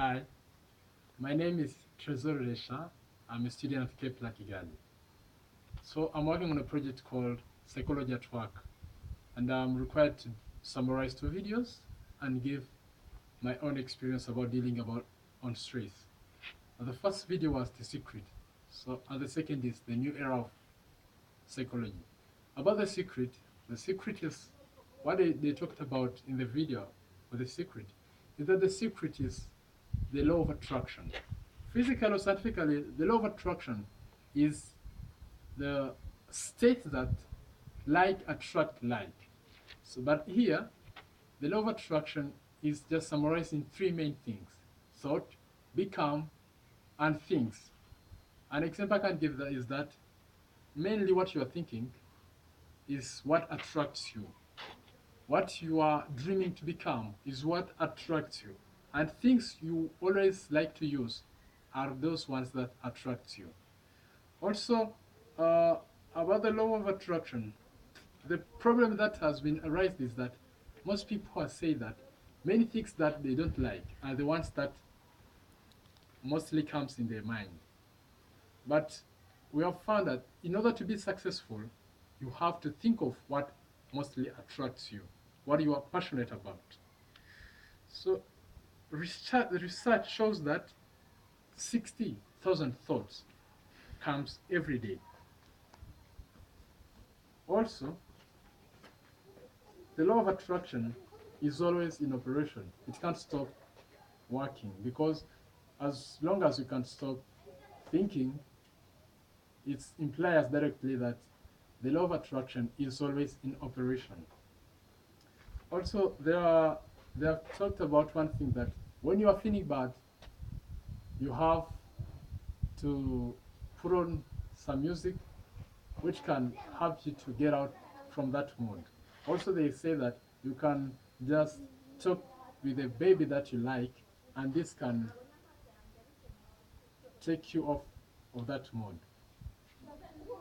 Hi, my name is Tresor Ruresha. I'm a student of Cape Kigali. So I'm working on a project called Psychology at Work, and I'm required to summarize two videos and give my own experience about dealing about on stress. The first video was The Secret. And the second is the new era of psychology. About the secret is what they talked about in the video with the secret is that the secret is the law of attraction. Physically or scientifically, the law of attraction is the state that like attract like. But here, the law of attraction is just summarizing three main things: thought, become, and things. An example I can give that is that mainly what you are thinking is what attracts you. What you are dreaming to become is what attracts you. And things you always like to use are those ones that attract you. Also, uh, about the law of attraction, the problem that has been arised is that most people are saying that many things that they don't like are the ones that mostly comes in their mind. But we have found that in order to be successful, you have to think of what mostly attracts you, what you are passionate about. So research shows that 60,000 thoughts comes every day. Also, the law of attraction is always in operation. It can't stop working because as long as you can stop thinking, it implies directly that the law of attraction is always in operation. Also, they have talked about one thing that when you are feeling bad, you have to put on some music which can help you to get out from that mood. Also, they say that you can just talk with a baby that you like, and this can take you off of that mood.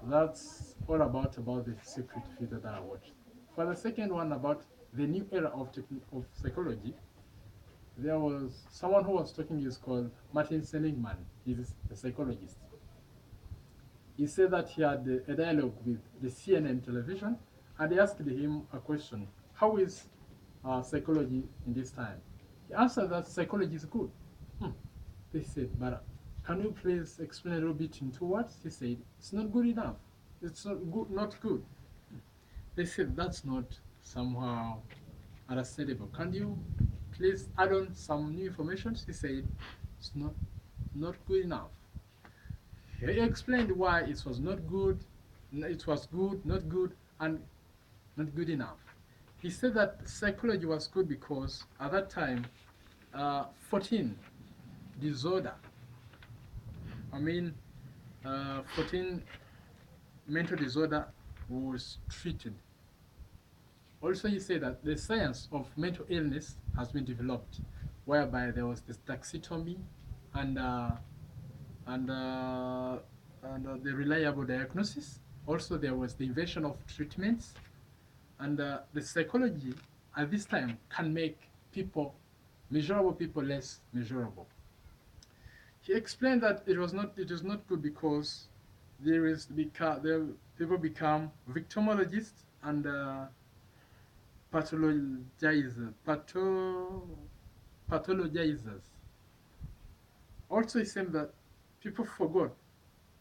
That's all about the secret video that I watched. For the second one about the new era of psychology, there was someone who was talking is called Martin Seligman. He's a psychologist. He said that he had a dialogue with the CNN television, and they asked him a question: how is psychology in this time? He answered that psychology is good. Hmm. They said, but can you please explain a little bit in two words? He said, it's not good enough. It's not good, not good. They said, that's not somehow understandable. Can you please add on some new information? He said, it's not good enough. He explained why it was not good, it was good, not good, and not good enough. He said that psychology was good because at that time, 14 disorder, I mean, 14 mental disorder was treated. Also, he said that the science of mental illness has been developed, whereby there was this taxidermy and and uh, the reliable diagnosis. Also, there was the invention of treatments, and the psychology at this time can make people, measurable people, less measurable. He explained that it is not good because people become victimologists and pathologizer, pathologizers. Also, he said that people forgot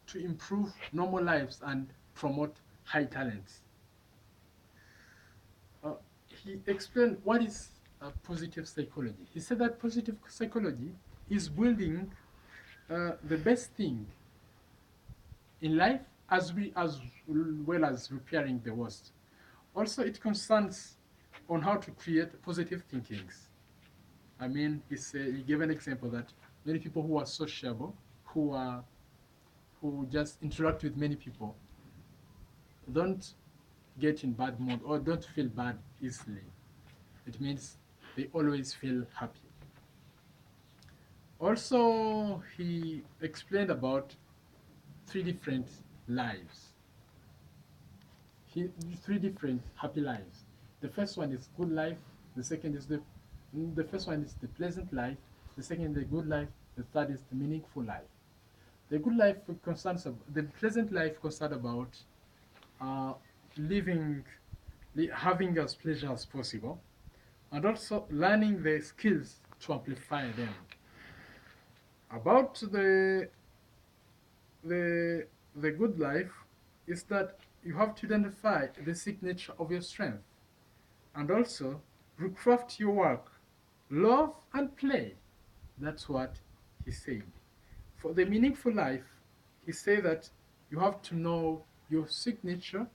to improve normal lives and promote high talents. Uh, he explained what is positive psychology. He said that positive psychology is building the best thing in life as well as repairing the worst. Also, it concerns on how to create positive thinkings. I mean, he gave an example that many people who are sociable, who are who just interact with many people, don't get in bad mood or don't feel bad easily. It means they always feel happy. Also, he explained about three different lives. He, three different happy lives. The first one is good life. The second is the first one is the pleasant life. The second, the good life. The third is the meaningful life. The good life concerns the pleasant life concerned about uh, living, having as pleasure as possible, and also learning the skills to amplify them. About the the good life is that you have to identify the signature of your strength and also recraft your work, love and play. That's what he said. For the meaningful life, he said that you have to know your signature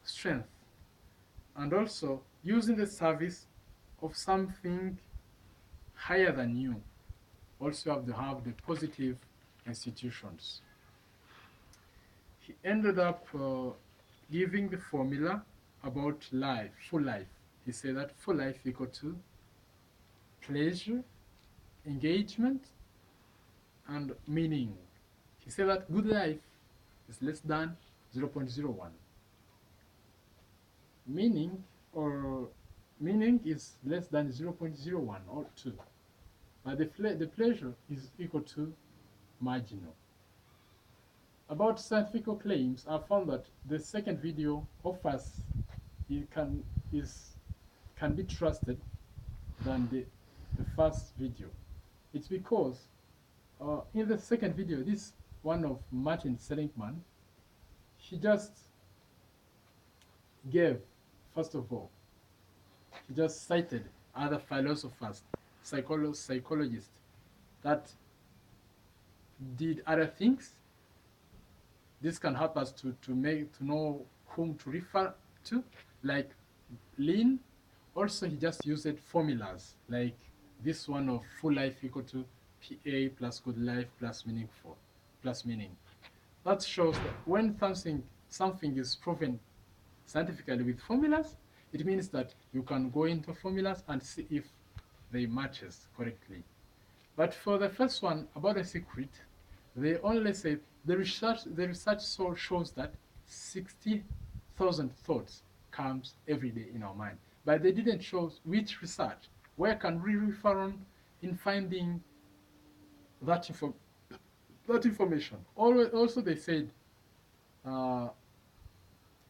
strength, and also using the service of something higher than you. Also have to have the positive institutions. He ended up giving the formula about life, full life. He said that full life equal to pleasure, engagement, and meaning. He said that good life is less than 0.01. Meaning or meaning is less than 0.01 or 2. But the pleasure is equal to marginal. About scientific claims, I found that the second video offers it can be trusted than the first video. It's because in the second video, this one of Martin Seligman, he just gave, first of all, he just cited other philosophers, psychologists that did other things. This can help us to know whom to refer to, like Lean. Also, he just used formulas like this one of full life equal to PA plus good life plus meaningful plus meaning. That shows that when something is proven scientifically with formulas, it means that you can go into formulas and see if they matches correctly. But for the first one about a secret, they only say the research shows that 60,000 thoughts comes every day in our mind. But they didn't show which research. Where can we refer on in finding that information? Also, they said uh,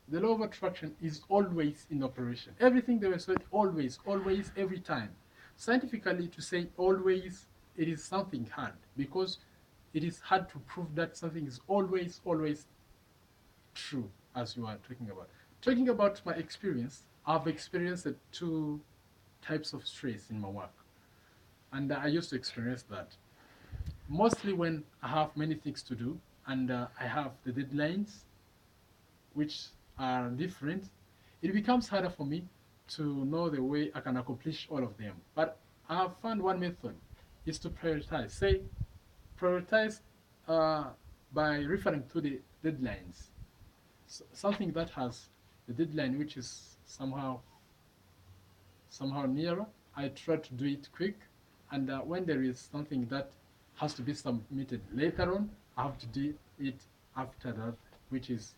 the law of attraction is always in operation. Everything they were said, always, always, every time. Scientifically, to say always, it is something hard because it is hard to prove that something is always, always true, as you are talking about. Talking about my experience, I've experienced two types of stress in my work. And I used to experience that mostly when I have many things to do and I have the deadlines, which are different. It becomes harder for me to know the way I can accomplish all of them. But I have found one method is to prioritize. Say, prioritize by referring to the deadlines. Something that has the deadline which is somehow nearer, I try to do it quick. And when there is something that has to be submitted later on, I have to do it after that, which is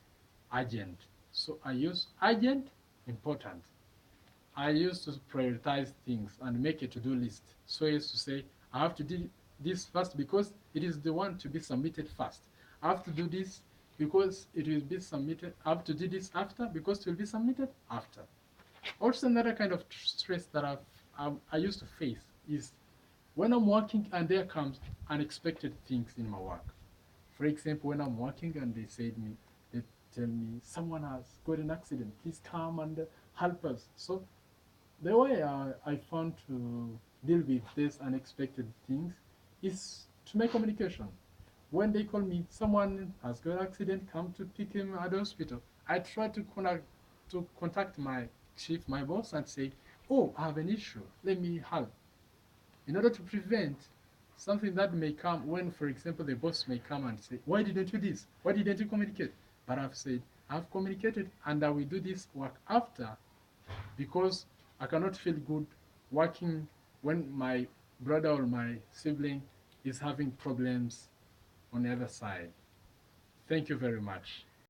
urgent. So I use urgent, important. I used to prioritize things and make a to-do list. So I used to say, I have to do this first because it is the one to be submitted first. I have to do this because it will be submitted. I have to do this after because it will be submitted after. Also, another kind of stress that I used to face is when I'm working and there comes unexpected things in my work. For example, when I'm working and they tell me someone has got an accident, please come and help us. So the way I found to deal with these unexpected things is to make communication. When they call me, someone has got an accident, come to pick him at the hospital. I try to contact my chief, my boss, and say, oh, I have an issue, let me help. In order to prevent something that may come when, for example, the boss may come and say, why didn't you do this? Why didn't you communicate? But I've said, I've communicated and I will do this work after because I cannot feel good working when my brother or my sibling is having problems on the other side. Thank you very much.